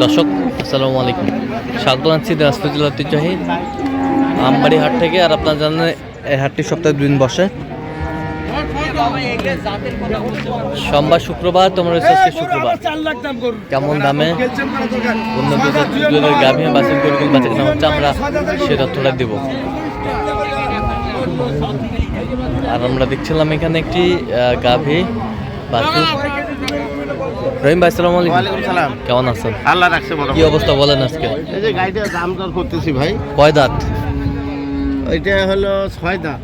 দর্শক আসসালামু আলাইকুম, স্বাগত জানাচ্ছি দিনাজপুর জেলার ঐতিহ্যবাহী আমবাড়ি হাট থেকে। আর আপনারা জানেন এই হাটটি সপ্তাহে 2 দিন বসে, সোমবার শুক্রবার। তোমরা হচ্ছে শুক্রবার। কেমন দামে উন্নত গাভী বাছুর গরুগুলো বাচ্চা কেনা হচ্ছে, আমরা সে তথ্যটা দেব। আর আমরা দেখছিলাম এখানে একটি গাভী বাছুর। রহিম ভাই আসসালামু আলাইকুম। সালাম। কেমন আছেন? আল্লাহ রাখছে। কি অবস্থা বলেন আজকে? এই যে গাড়িটা দাম দর করতেছি ভাই। কয় দাঁত? ওইটা হলো 6 দাঁত।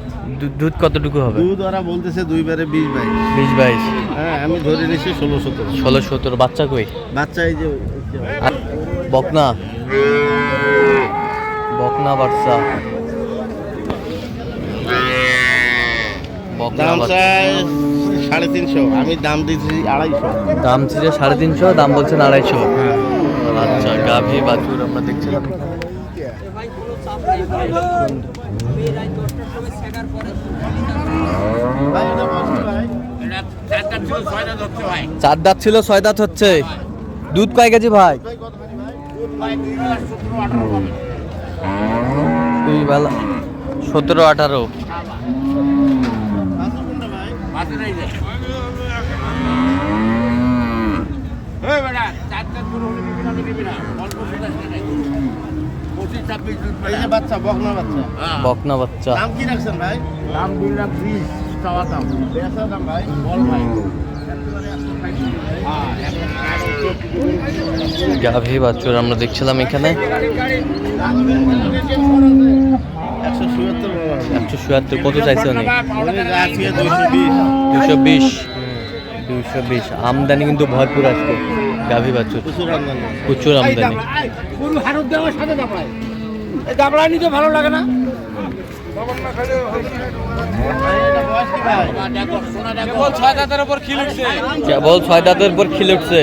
দুধ কতটুকু হবে? দুধ ওরা বলতেছে 2 বারে 20-22। 20-22। হ্যাঁ, আমি ধরে নিছি 16-17। 16-17। বাচ্চা কই? বাচ্চা এই যে বকনা বকনা বাচ্চা। দাম চাই 350, আমি দাম দিয়েছি 250। দাম ছিল 350, দাম বলছেন 250। আচ্ছা, গাভী বাছুর আমরা দেখছিলাম। চার দাঁত ছিল, 6 দাঁত হচ্ছে। দুধ কয় কেজি ভাই? 17-18। বকনা বাচ্চা। দাম কি রাখছেন ভাই? দাম 2,20,000 চাওয়া দাম। বেচা দাম ভাই বল ভাই। গাভী বাছুর আমরা দেখছিলাম এখানে। 177 কত চাইছে উনি? 220। আমদানি কিন্তু ভরপুর আজকে গাভী বাছুর, প্রচুর আমদানি। ভালো লাগে না? কেবল 6 দাঁতের উপর খিল উঠছে।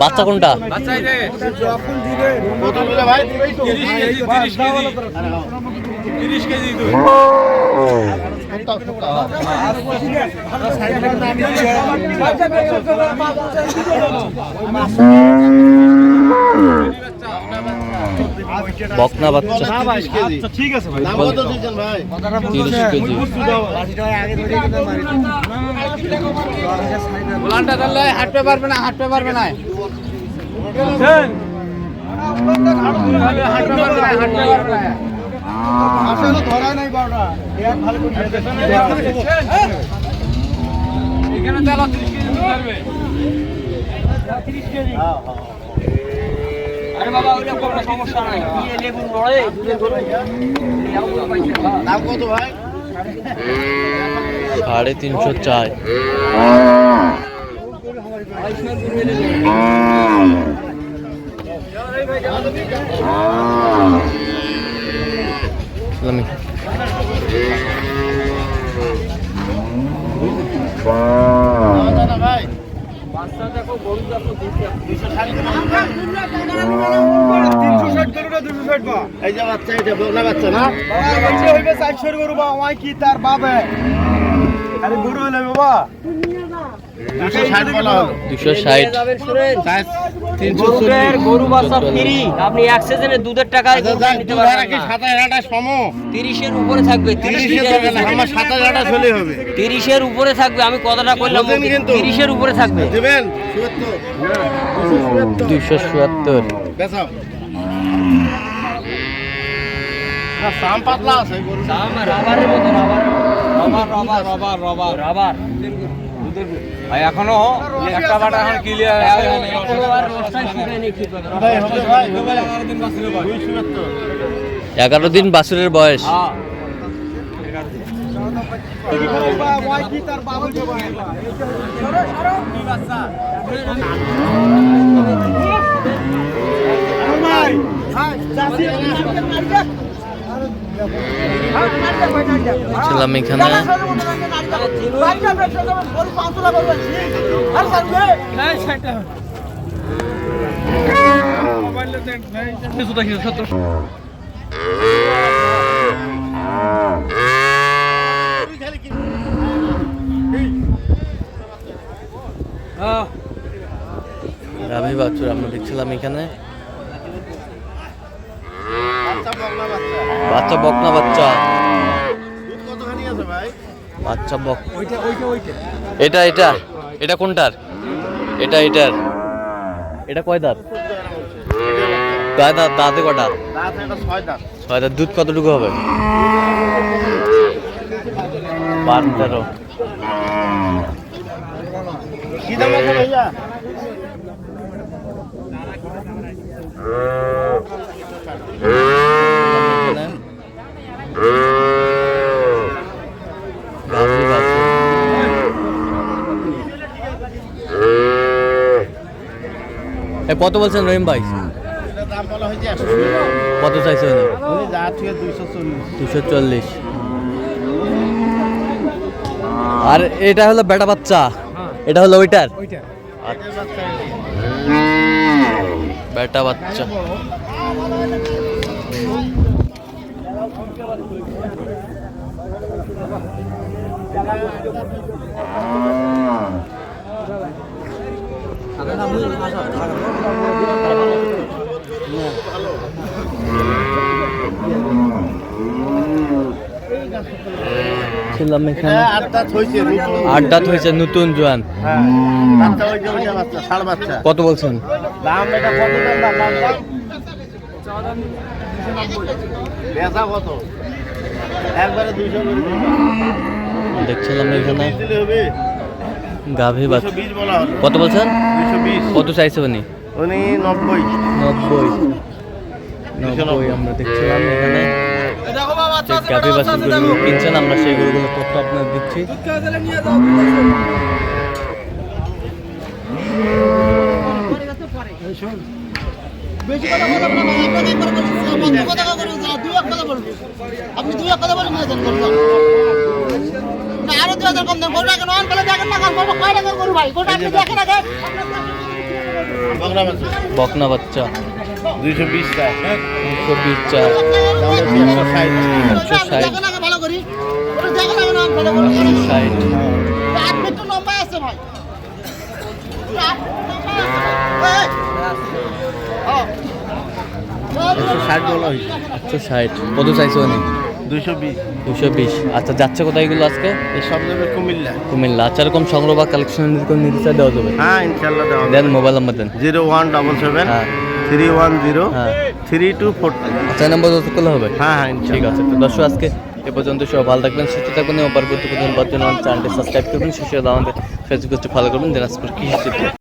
বাচ্চা কোনটা? বকনা বাচ্চা। ঠিক আছে ভাই। দাম কত দিচ্ছেন ভাই? 30 কেজি। উলানটা তাহলে হাঁটতে পারবে না, হাঁটতে পারবে না। আসলে ধরা নাই বারোটা। এক ভালো করে এখানে চালা 30 কেজি পারবে। 30 কেজি। হ্যাঁ হ্যাঁ। আরে বাবা, ওইটা কোনো সমস্যা নাই। কি লেবুর বড়ে দাম কত ভাই? 350 চাই। এই যে বাচ্চা, এটা বকনা বাচ্চা না? 400 গরু বা ওই কি তার বাবা? আরে গরু হলো বাবা 260 বলা হলো। 260। গরু বাচ্চা ফ্রি, আপনি এক সিজনে দুধের টাকায় নিতে পারবেন না। 27,000 সমো 30 এর উপরে থাকবে। 30 এর না, আমার 27,000 চলে হবে। 30 এর উপরে থাকবে, আমি কথাটা কইলাম। 30 এর উপরে থাকবে। দিবেন 77 277। বেচাও না, সাম পাতলা আছে গরু। দাম রাবারের মতো, রাবার ভাই এখনো একটা বাটা এখন ক্লিয়ার ভাই হবে ভাই, হবে 11 দিন বাছুরের বয়স। ছিলাম এখানে। গাভী বাছুর আমরা দেখছিলাম এখানে। বাচ্চা বকনা বাচ্চা, বাচ্চা বক। এটা এটা এটা কোনটার? এটার এটা কয় দাঁত? কয় দাঁত? দাঁতে কটা? 6 দাঁত। দুধ কতটুকু হবে? 12-13। কি দাম আছে ভাইয়া? গাভী বাছুর। কত বলছেন রহিম ভাই? দাম বলা হয়েছে 120। কত চাইছে উনি? উনি যা থেকে 240। 240। আর এটা হলো বেটা বাচ্চা, এটা হলো ওইটার আচ্ছা, বেটা বাচ্চা। ছিলাম এখানে। 8 দাঁত হয়েছে। 8 দাঁত হয়েছে, নতুন জোয়ান। হ্যাঁ, বাচ্চা হয়েছে, ওইটা বাচ্চা, ষাঁড় বাচ্চা। কত বলছেন দাম? এটা কত দাম? বেচা কত? একবারে 200 করে দেখছিলাম এখানে দিলে হবে। গাভী বাচ্চা। 220 বলা হলো। কত বলছেন? 220। কত চাইছে উনি? উনি 90। 90 আমরা দেখছিলাম এখানে যে গাভী বাছুর গরুগুলো কিনছেন, আমরা সেই গরুগুলো তথ্য আপনাদের দিচ্ছি। বেশি কথা বলবেন না, আপনাকে একবার বলছি, বন্ধু কথা বলবেন না, দুই এক কথা বলবেন। আপনি দুই এক কথা বলে নিয়ে যান করুন। না আরো 2000 কম দেন, গরুটা কেন আনলে দেখেন না, গরু কয় টাকা গরু ভাই? গরুটা আপনি দেখেন আগে। বকনা বাচ্চা বকনা বাচ্চা 220 টাকা। 220 চা। দাম হচ্ছে 160। আপনি দেখেন আগে ভালো করি। গরু দেখেন আগে না ভালো করে। 60। আপনি তো লম্বা আছে ভাই। আপনি লম্বা আছে ভাই। এই। ও 160 বলা হয়েছে। 160। কত চাইছে উনি? 220। 220। আচ্ছা, যাচ্ছে কোথায় এগুলো আজকে? এই সব যাবে কুমিল্লা। কুমিল্লা। আচ্ছা, এরকম সংগ্রহ বা কালেকশন নিতে চাই দেওয়া যাবে? হ্যাঁ, ইনশাআল্লাহ দেওয়া হবে। দেন, মোবাইল নাম্বার দেন। 0177 হ্যাঁ 310 হ্যাঁ 3242। আচ্ছা, এই নাম্বার যত করলে হবে? হ্যাঁ হ্যাঁ, ঠিক আছে। তো দর্শক, আজকে এ পর্যন্ত সবাই ভালো থাকবেন, সুস্থ থাকবেন এবং পরবর্তী পর্যন্ত চ্যানেলটি সাবস্ক্রাইব করবেন, শেষে আমাদের ফেসবুক পেজটি ফলো করবেন। দিনাজপুর কৃষি চিত্র।